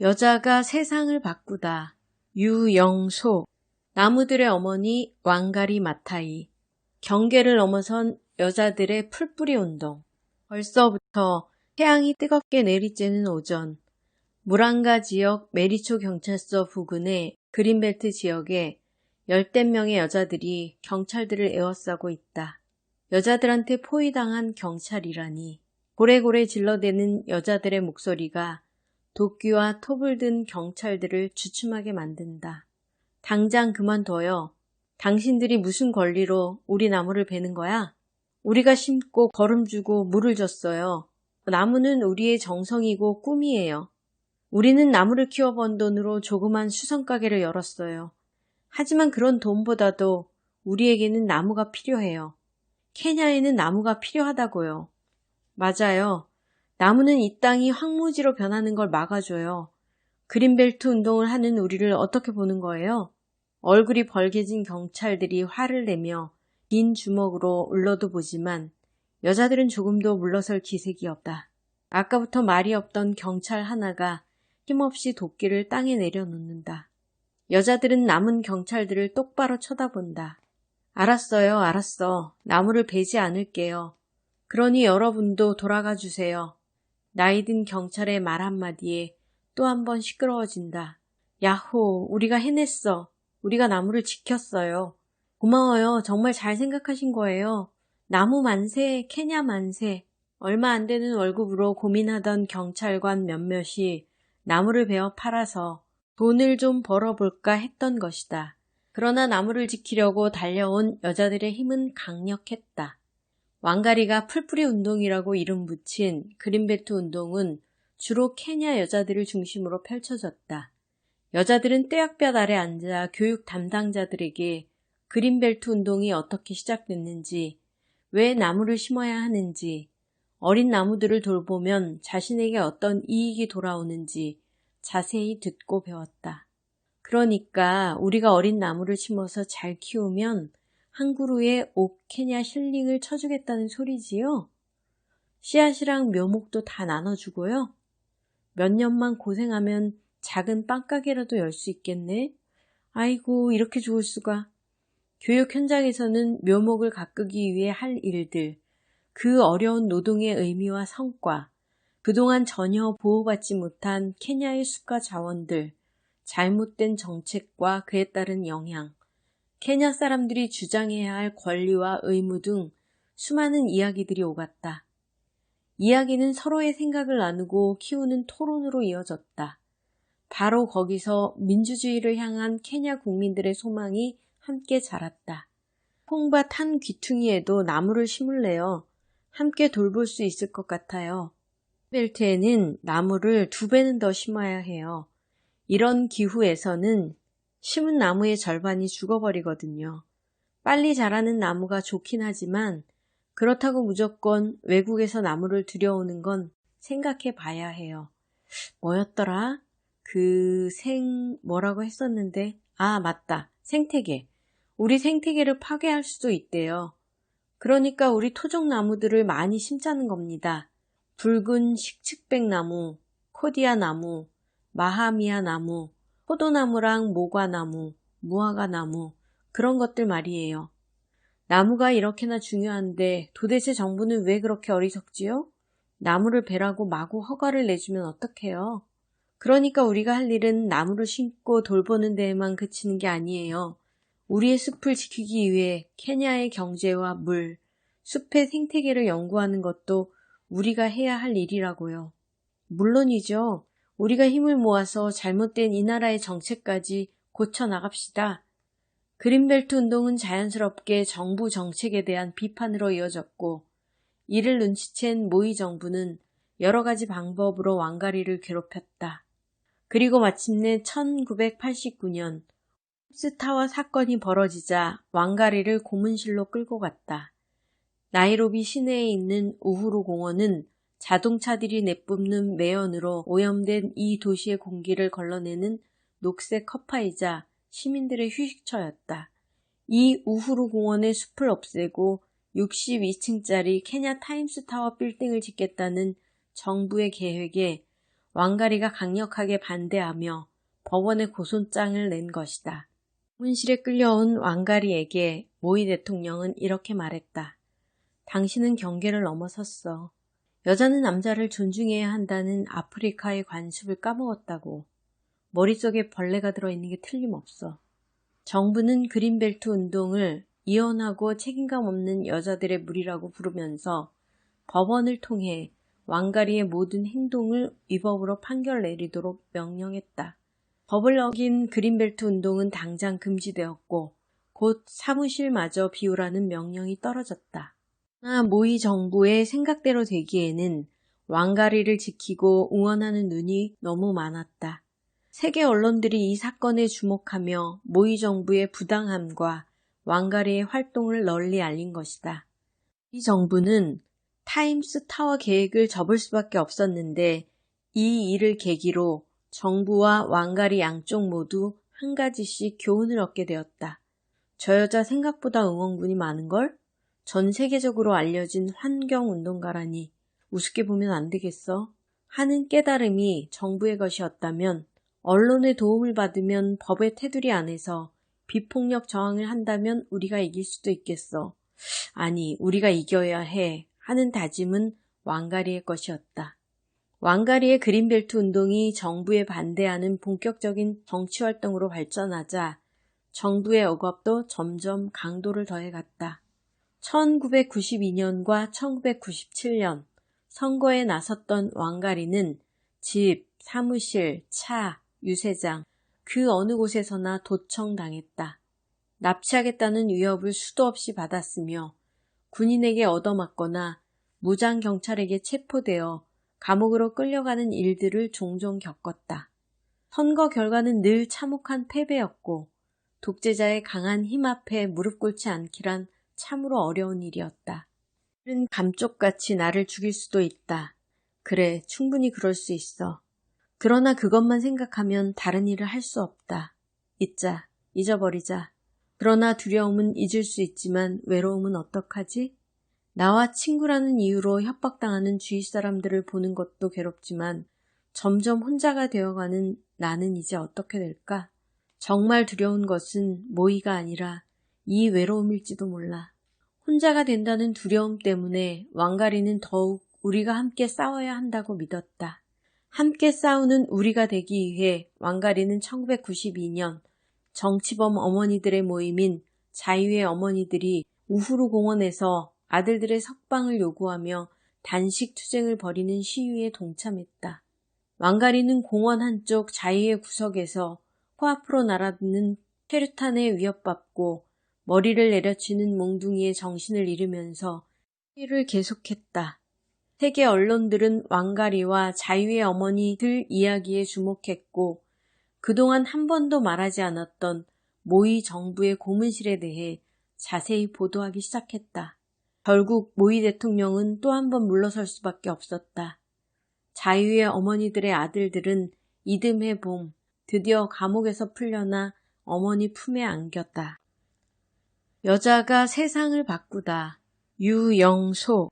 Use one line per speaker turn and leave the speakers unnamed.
여자가 세상을 바꾸다. 유영소. 나무들의 어머니 왕가리 마타이. 경계를 넘어선 여자들의 풀뿌리 운동. 벌써부터 태양이 뜨겁게 내리쬐는 오전. 무랑가 지역 메리초 경찰서 부근의 그린벨트 지역에 열댓 명의 여자들이 경찰들을 에워싸고 있다. 여자들한테 포위당한 경찰이라니. 고래고래 질러대는 여자들의 목소리가 도끼와 톱을 든 경찰들을 주춤하게 만든다. 당장 그만둬요. 당신들이 무슨 권리로 우리 나무를 베는 거야? 우리가 심고 거름주고 물을 줬어요. 나무는 우리의 정성이고 꿈이에요. 우리는 나무를 키워번 돈으로 조그만 수성가게를 열었어요. 하지만 그런 돈보다도 우리에게는 나무가 필요해요. 케냐에는 나무가 필요하다고요. 맞아요. 나무는 이 땅이 황무지로 변하는 걸 막아줘요. 그린벨트 운동을 하는 우리를 어떻게 보는 거예요? 얼굴이 벌개진 경찰들이 화를 내며 긴 주먹으로 울러도 보지만 여자들은 조금도 물러설 기색이 없다. 아까부터 말이 없던 경찰 하나가 힘없이 도끼를 땅에 내려놓는다. 여자들은 남은 경찰들을 똑바로 쳐다본다. 알았어요, 알았어. 나무를 베지 않을게요. 그러니 여러분도 돌아가 주세요. 나이든 경찰의 말 한마디에 또 한 번 시끄러워진다. 야호, 우리가 해냈어. 우리가 나무를 지켰어요. 고마워요. 정말 잘 생각하신 거예요. 나무 만세, 케냐 만세. 얼마 안 되는 월급으로 고민하던 경찰관 몇몇이 나무를 베어 팔아서 돈을 좀 벌어볼까 했던 것이다. 그러나 나무를 지키려고 달려온 여자들의 힘은 강력했다. 왕가리가 풀뿌리 운동이라고 이름 붙인 그린벨트 운동은 주로 케냐 여자들을 중심으로 펼쳐졌다. 여자들은 떼약볕 아래 앉아 교육 담당자들에게 그린벨트 운동이 어떻게 시작됐는지, 왜 나무를 심어야 하는지, 어린 나무들을 돌보면 자신에게 어떤 이익이 돌아오는지 자세히 듣고 배웠다. 그러니까 우리가 어린 나무를 심어서 잘 키우면 한 그루에 5케냐 실링을 쳐주겠다는 소리지요? 씨앗이랑 묘목도 다 나눠주고요. 몇 년만 고생하면 작은 빵가게라도 열 수 있겠네. 아이고, 이렇게 좋을 수가. 교육 현장에서는 묘목을 가꾸기 위해 할 일들, 그 어려운 노동의 의미와 성과, 그동안 전혀 보호받지 못한 케냐의 숲과 자원들, 잘못된 정책과 그에 따른 영향, 케냐 사람들이 주장해야 할 권리와 의무 등 수많은 이야기들이 오갔다. 이야기는 서로의 생각을 나누고 키우는 토론으로 이어졌다. 바로 거기서 민주주의를 향한 케냐 국민들의 소망이 함께 자랐다. 콩밭 한 귀퉁이에도 나무를 심을래요. 함께 돌볼 수 있을 것 같아요. 벨트에는 나무를 2배는 더 심어야 해요. 이런 기후에서는 심은 나무의 절반이 죽어버리거든요. 빨리 자라는 나무가 좋긴 하지만 그렇다고 무조건 외국에서 나무를 들여오는 건 생각해 봐야 해요. 뭐였더라? 뭐라고 했었는데? 아, 맞다. 생태계. 우리 생태계를 파괴할 수도 있대요. 그러니까 우리 토종 나무들을 많이 심자는 겁니다. 붉은 식칡백나무, 코디아 나무, 마하미아 나무, 포도나무랑 모과나무, 무화과나무, 그런 것들 말이에요. 나무가 이렇게나 중요한데 도대체 정부는 왜 그렇게 어리석지요? 나무를 베라고 마구 허가를 내주면 어떡해요? 그러니까 우리가 할 일은 나무를 심고 돌보는 데에만 그치는 게 아니에요. 우리의 숲을 지키기 위해 케냐의 경제와 물, 숲의 생태계를 연구하는 것도 우리가 해야 할 일이라고요. 물론이죠. 우리가 힘을 모아서 잘못된 이 나라의 정책까지 고쳐나갑시다. 그린벨트 운동은 자연스럽게 정부 정책에 대한 비판으로 이어졌고, 이를 눈치챈 모이 정부는 여러 가지 방법으로 왕가리를 괴롭혔다. 그리고 마침내 1989년 홈스타워 사건이 벌어지자 왕가리를 고문실로 끌고 갔다. 나이로비 시내에 있는 우후루 공원은 자동차들이 내뿜는 매연으로 오염된 이 도시의 공기를 걸러내는 녹색 허파이자 시민들의 휴식처였다. 이 우후루 공원의 숲을 없애고 62층짜리 케냐 타임스타워 빌딩을 짓겠다는 정부의 계획에 왕가리가 강력하게 반대하며 법원에 고소장을 낸 것이다. 고문실에 끌려온 왕가리에게 모이 대통령은 이렇게 말했다. 당신은 경계를 넘어섰어. 여자는 남자를 존중해야 한다는 아프리카의 관습을 까먹었다고. 머릿속에 벌레가 들어있는 게 틀림없어. 정부는 그린벨트 운동을 이혼하고 책임감 없는 여자들의 무리라고 부르면서 법원을 통해 왕가리의 모든 행동을 위법으로 판결 내리도록 명령했다. 법을 어긴 그린벨트 운동은 당장 금지되었고 곧 사무실마저 비우라는 명령이 떨어졌다. 그러나 모이 정부의 생각대로 되기에는 왕가리를 지키고 응원하는 눈이 너무 많았다. 세계 언론들이 이 사건에 주목하며 모이 정부의 부당함과 왕가리의 활동을 널리 알린 것이다. 이 정부는 타임스 타워 계획을 접을 수밖에 없었는데 이 일을 계기로 정부와 왕가리 양쪽 모두 한 가지씩 교훈을 얻게 되었다. 저 여자 생각보다 응원군이 많은걸? 전 세계적으로 알려진 환경운동가라니 우습게 보면 안 되겠어? 하는 깨달음이 정부의 것이었다면 언론의 도움을 받으면 법의 테두리 안에서 비폭력 저항을 한다면 우리가 이길 수도 있겠어. 아니, 우리가 이겨야 해 하는 다짐은 왕가리의 것이었다. 왕가리의 그린벨트 운동이 정부에 반대하는 본격적인 정치활동으로 발전하자 정부의 억압도 점점 강도를 더해갔다. 1992년과 1997년 선거에 나섰던 왕가리는 집, 사무실, 차, 유세장 그 어느 곳에서나 도청당했다. 납치하겠다는 위협을 수도 없이 받았으며 군인에게 얻어맞거나 무장경찰에게 체포되어 감옥으로 끌려가는 일들을 종종 겪었다. 선거 결과는 늘 참혹한 패배였고 독재자의 강한 힘 앞에 무릎 꿇지 않기란 참으로 어려운 일이었다. 그는 감쪽같이 나를 죽일 수도 있다. 그래, 충분히 그럴 수 있어. 그러나 그것만 생각하면 다른 일을 할 수 없다. 잊자, 잊어버리자. 그러나 두려움은 잊을 수 있지만 외로움은 어떡하지? 나와 친구라는 이유로 협박당하는 주위 사람들을 보는 것도 괴롭지만 점점 혼자가 되어가는 나는 이제 어떻게 될까? 정말 두려운 것은 모이가 아니라 이 외로움일지도 몰라. 혼자가 된다는 두려움 때문에 왕가리는 더욱 우리가 함께 싸워야 한다고 믿었다. 함께 싸우는 우리가 되기 위해 왕가리는 1992년 정치범 어머니들의 모임인 자유의 어머니들이 우후루 공원에서 아들들의 석방을 요구하며 단식 투쟁을 벌이는 시위에 동참했다. 왕가리는 공원 한쪽 자유의 구석에서 코앞으로 날아드는 체류탄에 위협받고 머리를 내려치는 몽둥이의 정신을 잃으면서 시위를 계속했다. 세계 언론들은 왕가리와 자유의 어머니들 이야기에 주목했고 그동안 한 번도 말하지 않았던 모이 정부의 고문실에 대해 자세히 보도하기 시작했다. 결국 모이 대통령은 또 한 번 물러설 수밖에 없었다. 자유의 어머니들의 아들들은 이듬해 봄 드디어 감옥에서 풀려나 어머니 품에 안겼다. 여자가 세상을 바꾸다. 유영소